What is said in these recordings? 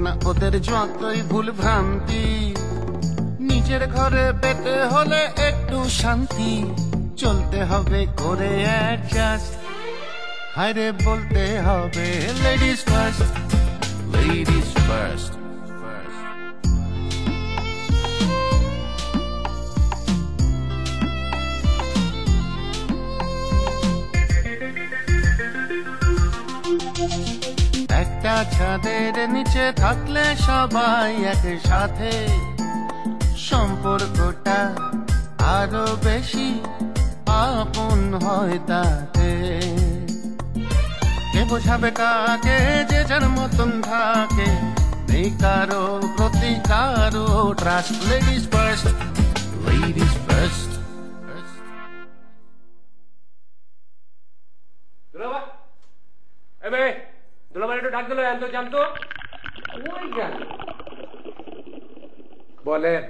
না ওদের যতই ভুল ভ্রান্তি, নিজের ঘরে পেতে হলে একটু শান্তি, চলতে হবে করে অ্যাডজাস্ট, হায়রে বলতে হবে লেডিস ফার্স্ট, লেডিস ফার্স্ট। একটা ছাদের নিচে থাকলে সবাই একসাথে, সম্পর্কটা আরো বেশি আপন হয় তাতে। কে বোঝাবে কাকে, যে যার মতন থাকে, নেই কারো প্রতি কারো trust. Ladies first, ladies first. বলেন।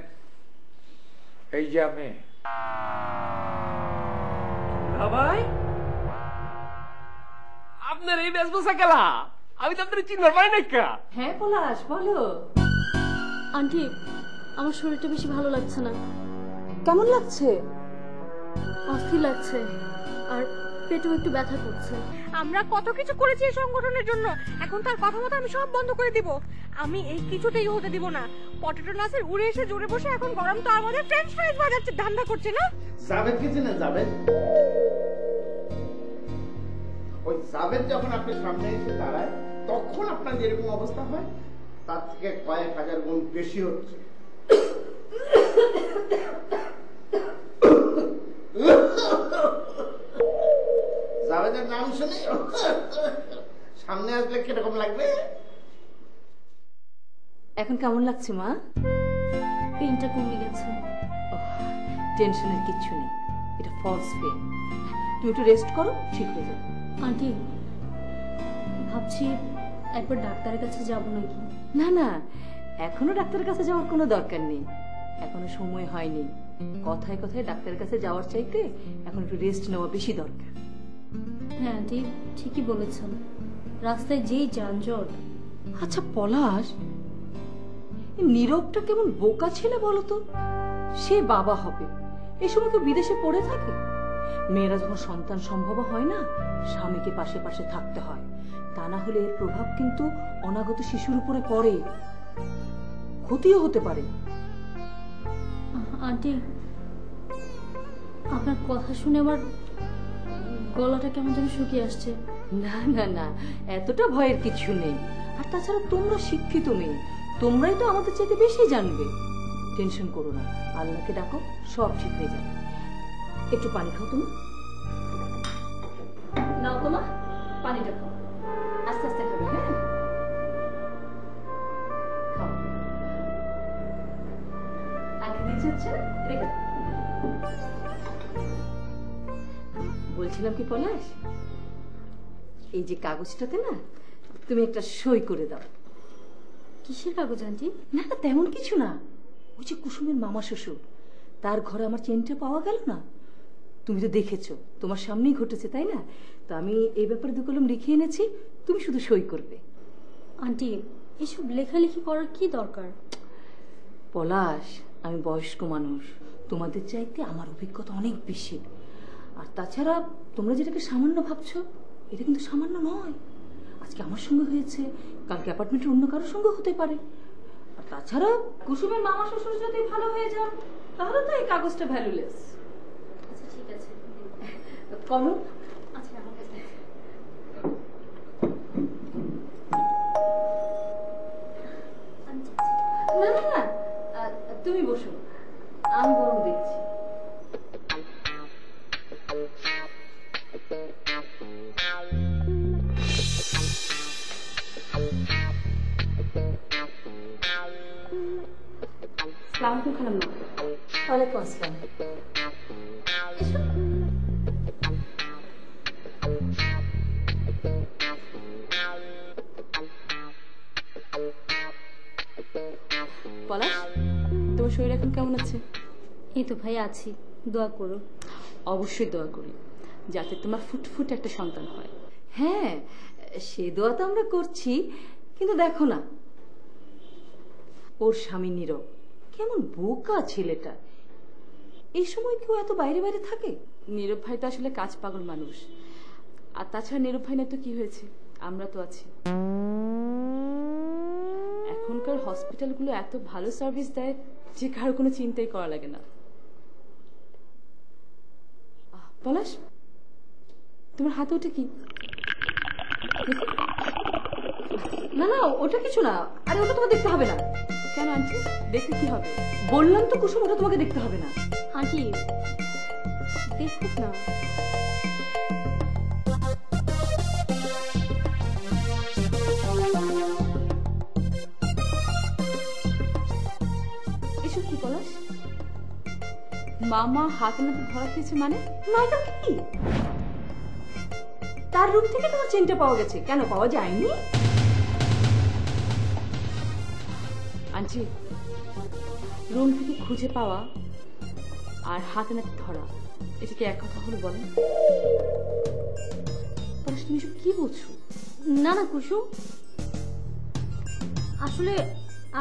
এই যে আমি। ভাই আপনার এই বেশভূষা কেলা? আমি তো আপনার চিনতে পারি না। হ্যাঁ পলাশ বলো। আন্টি আমার শরীরটা বেশি ভালো লাগছে না। কেমন লাগছে? অস্থির লাগছে আর পেটেও একটু ব্যথা করছে। আমরা কত কিছু করেছি এই সংগঠনের জন্য, এখন তার কথা মতো আমি সব বন্ধ করে দিব। আমি এই কিছুতেই হতে দিব না। পটেটো নাসের উড়ে এসে জোরে বসে এখন গরম তো আমাদের ফ্রেঞ্চ ফ্রাইজ বাজাচ্ছে, ধান্দা করছে না। জাভেদ কি চিনেন? জাভেদ, ওই জাভেদ যখন আপনার সামনে এসে দাঁড়ায় তখন আপনার যেরকম অবস্থা হয় তার থেকে কয়েক হাজার গুণ বেশি হচ্ছে। জাভেদের নাম শুনে সামনে আসলে কিরকম লাগবে? এখন কেমন লাগছে মা? পেইনটা কমে গেছে। টেনশনের কিচ্ছু নেই, এটা ফলস পেইন। তুমি একটু রেস্ট করো, ঠিক হয়ে যাবে। আন্টি ভাবছি একবার ডাক্তারের কাছে যাব নাকি। না না, এখনো ডাক্তারের কাছে যাওয়ার কোনো দরকার নেই, এখনো সময় হয়নি। কথায় কথায় ডাক্তারের কাছে যাওয়ার চাইতে এখন একটু রেস্ট নেওয়া বেশি দরকার। হ্যাঁ আন্টি ঠিকই বলেছেন, রাস্তায় যেই যানজট। আচ্ছা পলাশ, নীরবটা কেমন বোকা ছেলে বলতো? সে বাবা হবে, এই সময় কেউ বিদেশে পড়ে থাকে? মেয়েরা যখন সন্তান সম্ভব হয় না, স্বামীকে পাশে পাশে থাকতে হয়, তা না হলে এর প্রভাব কিন্তু অনাগত শিশুর উপরে পড়ে, ক্ষতিও হতে পারে। আন্টি আপনার কথা শুনে আমার গলাটা কেমন যেন শুকিয়ে আসছে। না না না, এতটা ভয়ের কিছু নেই। আর তাছাড়া তোমরা শিক্ষিত মেয়ে, তোমরাই তো আমাদের চাইতে বেশি জানবে। টেনশন করো না, আল্লাহকে ডাকো, সব ঠিক হয়ে যাবে। একটু পানি খাও তুমি। নাও তোমা, পানিটা খাও, আস্তে আস্তে খাবে। হ্যাঁ খাও, আগে দিচ্ছে হচ্ছে না, রেখে। বলছিলাম কি পলাশ, এই যে কাগজটাতে না তুমি একটা সই করে দাও। কিসের কাগজ আন্টি? না না তেমন কিছু না, ওই যে কুসুমের মামা শ্বশুর, তার ঘরে আমার চেনটা পাওয়া গেল না। তুমি তো দেখেছো, তোমার সামনেই ঘটেছে তাই না? তো আমি এই ব্যাপারে দু কলম লিখে এনেছি, তুমি শুধু সই করবে। আন্টি এসব লেখালেখি করার কি দরকার? পলাশ, আমি বয়স্ক মানুষ, তোমাদের চাইতে আমার অভিজ্ঞতা অনেক বেশি। আর তাছাড়া তোমরা যেটাকে সামান্য ভাবছো, এটা কিন্তু সামান্য নয়। আজকে আমার সঙ্গে হয়েছে, কালকে অ্যাপার্টমেন্টের অন্য কারোর সঙ্গে হতে পারে। আর তাছাড়া কুসুমের মামা শ্বশুর যদি ভালো হয়ে যান, তাহলে তো এই কাগজটা ভ্যালুলেস। আচ্ছা ঠিক আছে করো। আচ্ছা আমার কাছে না না না, তুমি বসো, আমি বরং দেখছি। আসসালামু আলাইকুম খালাম্মা। ওয়ালাইকুম আসসালাম। পলাশ, তোমার শরীর এখন কেমন আছে? এই তো ভাই আছি, দোয়া করো। অবশ্যই দোয়া করি যাতে তোমার ফুটফুট একটা সন্তান হয়। হ্যাঁ, সে দোয়া তো আমরা করছি, কিন্তু দেখো না ওর স্বামী নীরব কেমন বোকা ছেলেটা। এই সময় কেউ এত বাইরে বাইরে থাকে? নীরব ভাই তো আসলে কাজ পাগল মানুষ। আর তাছাড়া নীরব ভাই না তো কি হয়েছে, আমরা তো আছি। এখনকার হসপিটালগুলো এত ভালো সার্ভিস দেয় যে কারো কোনো চিন্তাই করা লাগে না। পলাশ, তোমার হাতে ওটা কি? না না, ওটা কিছু না। আরে ওটা তোমাকে দেখতে হবে না। কেন আন্টি, দেখতে কি হবে? বললাম তো কুসুম, ওটা তোমাকে দেখতে হবে না। আন্টি দেখুক না। এসব কি পলাশ? মামা হাতে নাতে ধরা খেয়েছে মানে? না এটা কি? তার রুম থেকে তোমার চেনটা পাওয়া গেছে, কেন পাওয়া যায়নি? আন্টি, রুম থেকে খুঁজে পাওয়া আর হাতে নাতে ধরা এটা কি এক কথা হলো বলেন? পলাশ, তুমি এসব কি বলছো? না না কুসুম, আসলে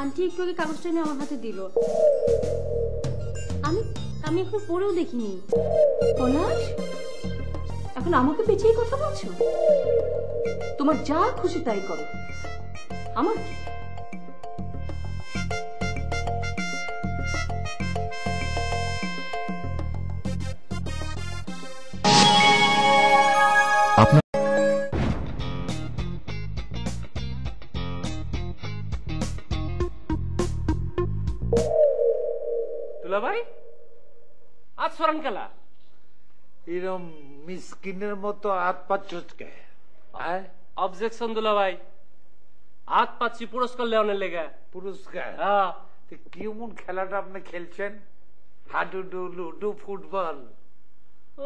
আন্টি একটু আগে কাগজটা নিয়ে আমার হাতে দিল। আমি আমি এখন পড়েও দেখিনি। পলাশ, এখন আমাকে পেঁচিয়ে কথা বলছো? তোমার যা খুশি তাই করো, আমার কি? দুলা ভাই, আজ সরান খেলা এরম মিসকিনের মতো হাত পাচ্ছ কে? অবজেকশন দুলা ভাই, হাত পাচ্ছি পুরস্কার লেওয়ানের লেগে। পুরস্কার? হ্যাঁ। কেমন খেলাটা আপনি খেলছেন? হাডুডু, লুডু, ফুটবল?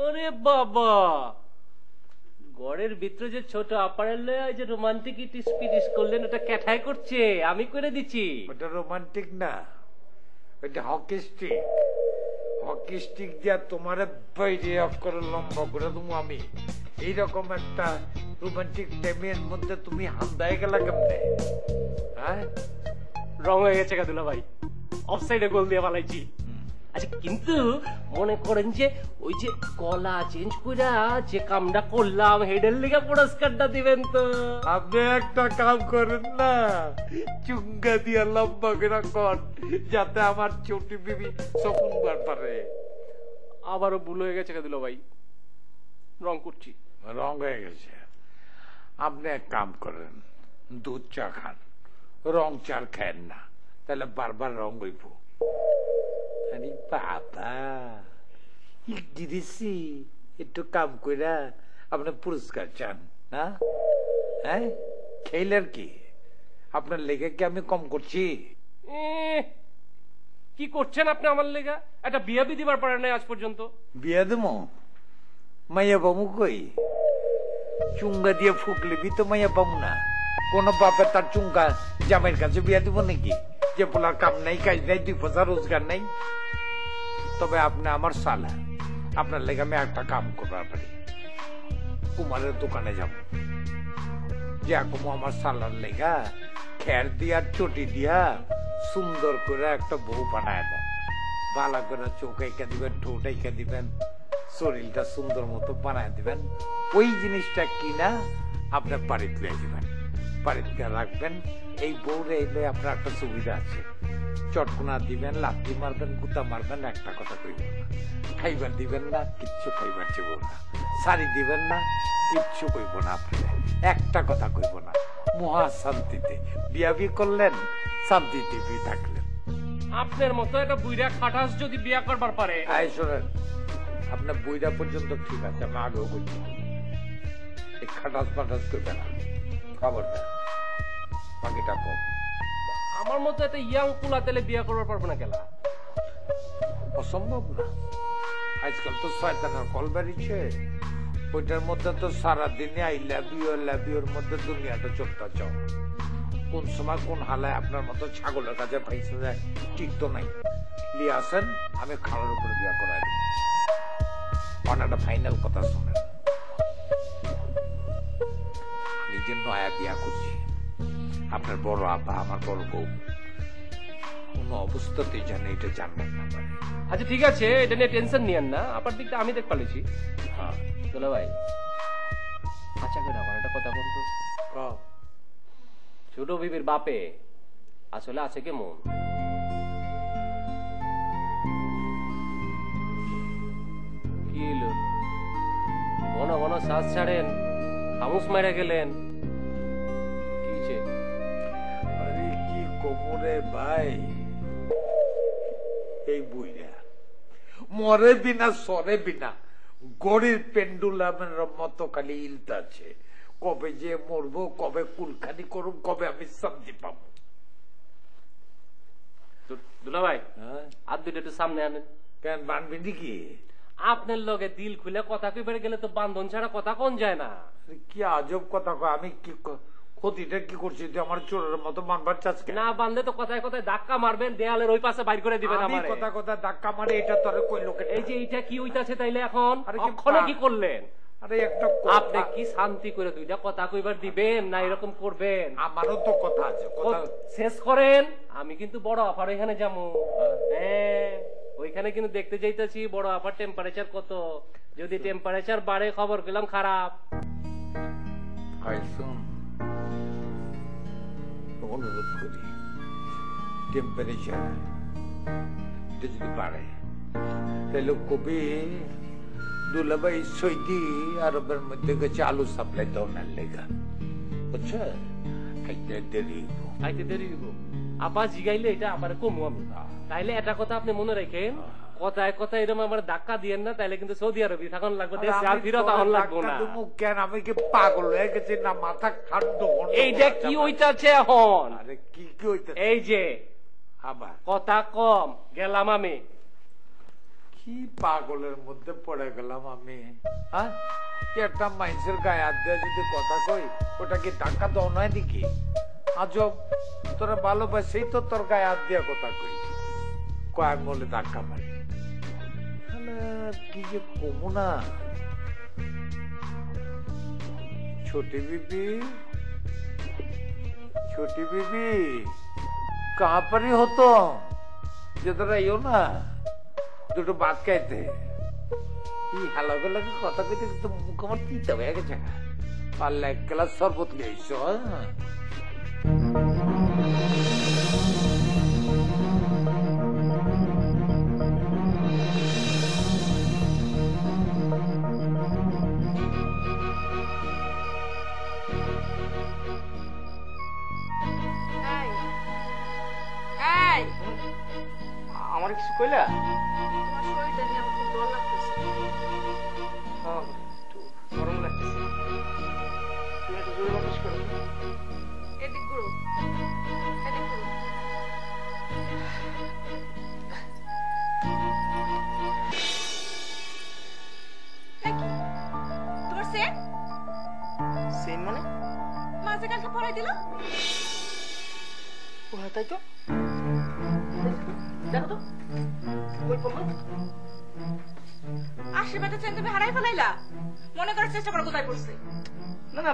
ওরে বাবা, গড়ের ভিতরে যে ছোট আপারের লয়ে যে রোমান্টিক ইটিস পিটিস করলেন, ওটা ক্যাঠাই করছে, আমি করে দিচ্ছি। ওটা রোমান্টিক না, ওটা হকি স্টিক। হকি স্টিক দিয়া তোমার বাইরে অফ করে লম্বা করে তুমি আমি এইরকম একটা রোমান্টিক টাইমের মধ্যে তুমি হান্দায় গেলা কেমনে? হ্যাঁ, রং হয়ে গেছে দুলা ভাই, অফসাইডে গোল দিয়ে পালাইছি। আচ্ছা, কিন্তু মনে করেন যে ওই যে গলা চেঞ্জ কইরা যে কামটা করলাম, হেডের লিগে পুরস্কারটা দিবেন তো? আপনি একটা কাম করেন না, চুঙ্গা দিয়া লম্বা করে কর, যাতে আমার ছোটি বিবি সফুনবার পারে। আবারও ভুল হয়ে গেছে দুলা ভাই, রং করছি। রং হয়ে গেছে? আপনি এক কাম করেন, দুধ চা খান, রং চার খায়েন না, তাহলে বারবার রং হইব। আরে বাবা, দিদিসি একটু কাম কইরা আপনি পুরস্কার চান না? হ্যাঁ, খেলের কি আপনার লেগে কি আমি কম করছি? কি করছেন আপনি আমার লেগা? একটা বিয়া বি দিবার পারে নাই আজ পর্যন্ত। বিয়া দেবো? মাইয়া বামু কই? চুঙ্গা দিয়ে ফুকলিবি তো মাইয়া বামু না। কোন বাপের তার চুঙ্গা জামাইয়ের কাছে বিয়া দিব নাকি? যে বলার কাম নাই, কাজ নাই, 2 পয়সা রোজগার নাই। তবে আপনি আমার সালা, আপনার লেগে আমি একটা কাম করবার পারি। কুমারের দোকানে যাব, যে আমার সালার লেগা খের দিয়া চটি দিয়া সুন্দর করে একটা বউ বানায় দেন। ভালো করে চোখ এঁকে দিবেন, ঠোঁট এঁকে দিবেন, শরীরটা সুন্দর মতো বানায় দিবেন। ওই জিনিসটা কিনা আপনার বাড়িতে লিয়ে দিবেন, বাড়িতে রাখবেন। এই বউরে এলে আপনার একটা সুবিধা আছে, চটকোনা দিবেন, লাথি মারবেন, গুতা মারবেন, একটা কথা কইবেন না। খাইবার দিবেন না, কিচ্ছু খাইবার চাইব না। শাড়ি দিবেন না, কিচ্ছু কইব না। আপনার একটা কথা কইব না, মহা শান্তিতে বিয়া বি করলেন, শান্তিতে বিয়ে থাকলেন। আপনার মতো একটা বুইরা খাটাস যদি বিয়া করবার পারে। শোনেন, আপনার বইটা পর্যন্ত ঠিক আছে, আমি আগেও বলছি, এই খাটাস ফাটাস করবে না, খবরটা বাকিটা কম। আমার মতো একটা ইয়াং পুলা তেলে বিয়া করবার পারবো না কেলা? অসম্ভব না। আজকাল তো শয়তানের কল বেরিয়েছে, ওইটার মধ্যে তো সারাদিনে আই লাভ ইউর মধ্যে দুনিয়াটা চলতে চাও। কোন সময় কোন হালায় আপনার মতো ছাগলের কাছে পাইছে যায় ঠিক তো নাই। নিয়ে আসেন, আমি খাওয়ার উপরে বিয়া করাই দেব। অনেকটা ফাইনাল কথা শোনেন, আমি যে নয়া বিয়া করছি, আপনার বড় আপা, আমার বড় বউ, কোনো অবস্থাতেই জানে এটা জানবেন না পারে। আচ্ছা ঠিক আছে, এটা নিয়ে টেনশন নিয়েন না, আপনার দিকটা আমি দেখ পালিছি। হ্যাঁ দুলা ভাই, আচ্ছা করে আমার একটা কথা বলতো, ছোট বিবির বাপে আসলে আছে কেমন? কি হলো ঘন ঘন শ্বাস ছাড়েন, খামুস মেরে গেলেন, কি? আরে কি কোমরে ভাই, এই বুইরা মরে বিনা সরে বিনা গড়ির পেন্ডুলামের মতো খালি ইলতাছে। কবে যে মরবো, কবে কুলখানি করব, কবে আমি শান্তি পাবো। দুলা ভাই, আর দুটো একটু সামনে আনেন। কেন বানবি নাকি? আপনার লগে দিল খুলে কথা কইবার গেলে তো বান্ধন ছাড়া কথা কোন যায় না। কি আজব কথা কয়, আমি কি ক্ষতিটা কি করছি? তুই আমার চোরের মতো মানবার চাচ্ছি না, বান্ধে তো কথায় কথায় ধাক্কা মারবেন, দেয়ালের ওই পাশে বাইর করে দিবেন আমারে। কথা কথা ধাক্কা মারে, এটা তোরে কই লোকে। এই যে এইটা কি হইতাছে তাইলে এখন? অক্ষণে কি করলেন? আরে একটা আপনি কি শান্তি করে দুইটা কথা কইবার দিবেন না এরকম করবেন? আমারও তো কথা আছে, কথা শেষ করেন। আমি কিন্তু বড় আপার ওইখানে যাবো। হ্যাঁ, ওইখানে কিন্তু দেখতে যাইতেছি বড় আপার টেম্পারেচার কত। যদি টেম্পারেচার বাড়ে খবর পেলাম খারাপ। অনুরোধ করি, টেম্পারেচার যদি বাড়ে তাহলে কবি দুলাভাই সৌদি আরবের মধ্যে গেছে আলু সাপ্লাই দেওয়ার লেগা, বুঝছো? খাইতে দেরি খাইতে দেরি হইব। আপা জিগাইলে এটা আবার কমু আমি। তাইলে একটা কথা আপনি মনে রাখেন, কথায় কথায় এরকম আমার ধাক্কা দিয়েন না, তাইলে কিন্তু সৌদি আরবি থাকুন লাগবে, দেশে আর ফিরত তখন লাগবো না। কেন আমি কি পাগল হয়ে গেছি না মাথা খাদ্য? এইটা কি হইতাছে এখন? আরে কি কি হইতাছে? এই যে আবার কথা কম গেলাম আমি। কি পাগলের মধ্যে পড়ে গেলাম আমি? হ্যাঁ, একটা মানুষের গায়ে হাত দিয়ে যদি কথা কই, ওটা কি ধাক্কা দেওয়া নয় নাকি? আজব, তোরা ভালোবাসেই তো তোর গায়ে হাত দিয়ে কথা কই, কয়েক বলে ধাক্কা মারি। কি যে কমু না। ছোটি বিবি, ছোটি বিবি कहाँ पर ही हो तुम? जिधर आई हो ना, দুটো ভাত খাইতে। এই হালা গলা কথা কইতে তো মুখ আমার তিতা হয়ে গেছে। পারলে এক গ্লাস শরবত খাইছো? আমার কিছু কইলা? তোমার শরীরটা নিয়ে আমার খুব ডর লাগতেছে। একটু গরম লাগতেছে। তুমি একটু জোরে বাতাস করো। এদিক ঘুরো, এদিক ঘুরো। তোমার সেন? সেন মানে? মাঝে কালকে পড়াই দিল। ও হ্যাঁ, তাই তো। দেখো তো কই পড়লো। আশীর্বাদের চেন তুমি হারাই ফেলাইলা। মনে করার চেষ্টা করো কোথায় পড়ছে। না না,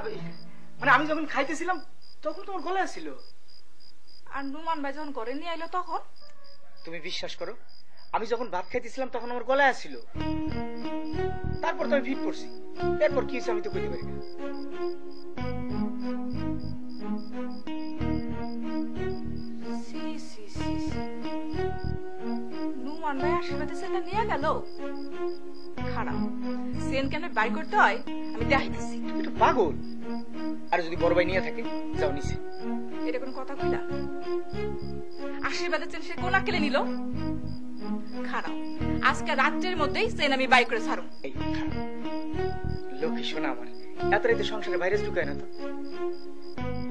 মানে আমি যখন খাইতেছিলাম তখন তোমার গলায় ছিল। আর নুমান ভাই যখন ঘরে নিয়ে আইলো তখন? তুমি বিশ্বাস করো, আমি যখন ভাত খাইতেছিলাম তখন আমার গলায় ছিল। তারপর তো আমি ভিড় পড়ছি। এরপর কি হয়েছে আমি তো কইতে পারি না। নুমান ভাই আশীর্বাদের চেনটা নিয়ে গেল। খারাপ চেন কেন বাই করতে হয় আমি দেখাইতেছি। তুমি তো পাগল। আর যদি বড় ভাই নিয়ে থাকে, যাও নিচে। এটা কোনো কথা কইলা? আশীর্বাদের চেন সে কোন আকেলে নিল? খারাপ আজকে রাত্রের মধ্যেই চেন আমি বাই করে ছাড়ুম। এই খারাপ লক্ষ্মী শোনা আমার, এত রাতে সংসারে ভাইরাস ঢুকায় না তো।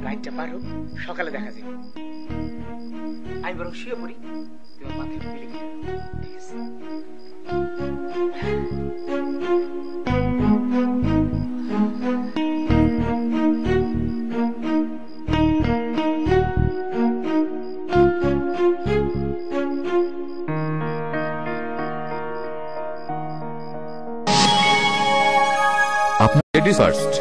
রাতটা পার হোক, সকালে দেখা যাবে। আমি বরং শুয়ে পড়ি, তোমার মাথায় একটু বিলে গেলে। ঠিক আছে? Ladies first.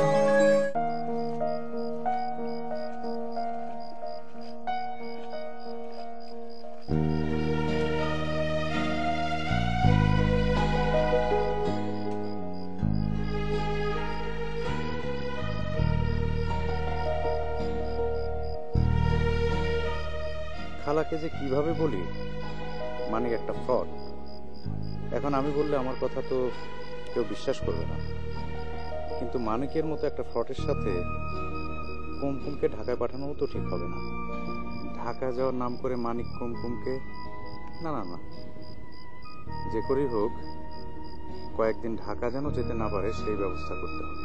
খালাকে যে কিভাবে বলি মানিক একটা ফ্রড। এখন আমি বললে আমার কথা তো কেউ বিশ্বাস করবে না, কিন্তু মানিকের মতো একটা ফ্রডের সাথে কুমকুমকে ঢাকায় পাঠানোও তো ঠিক হবে না। ঢাকা যাওয়ার নাম করে মানিক কুমকুমকে না না না, যে করেই হোক কয়েকদিন ঢাকা যেন যেতে না পারে সেই ব্যবস্থা করতে হবে।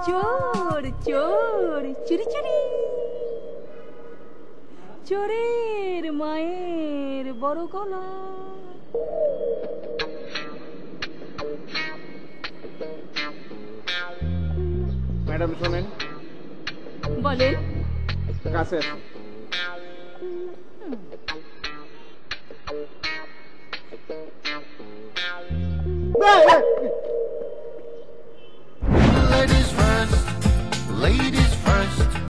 চোর চোর চুরি চুরি, চোরের মায়ের বড় গলা। ম্যাডাম শোনেন, বলেন। কাছে আসুন।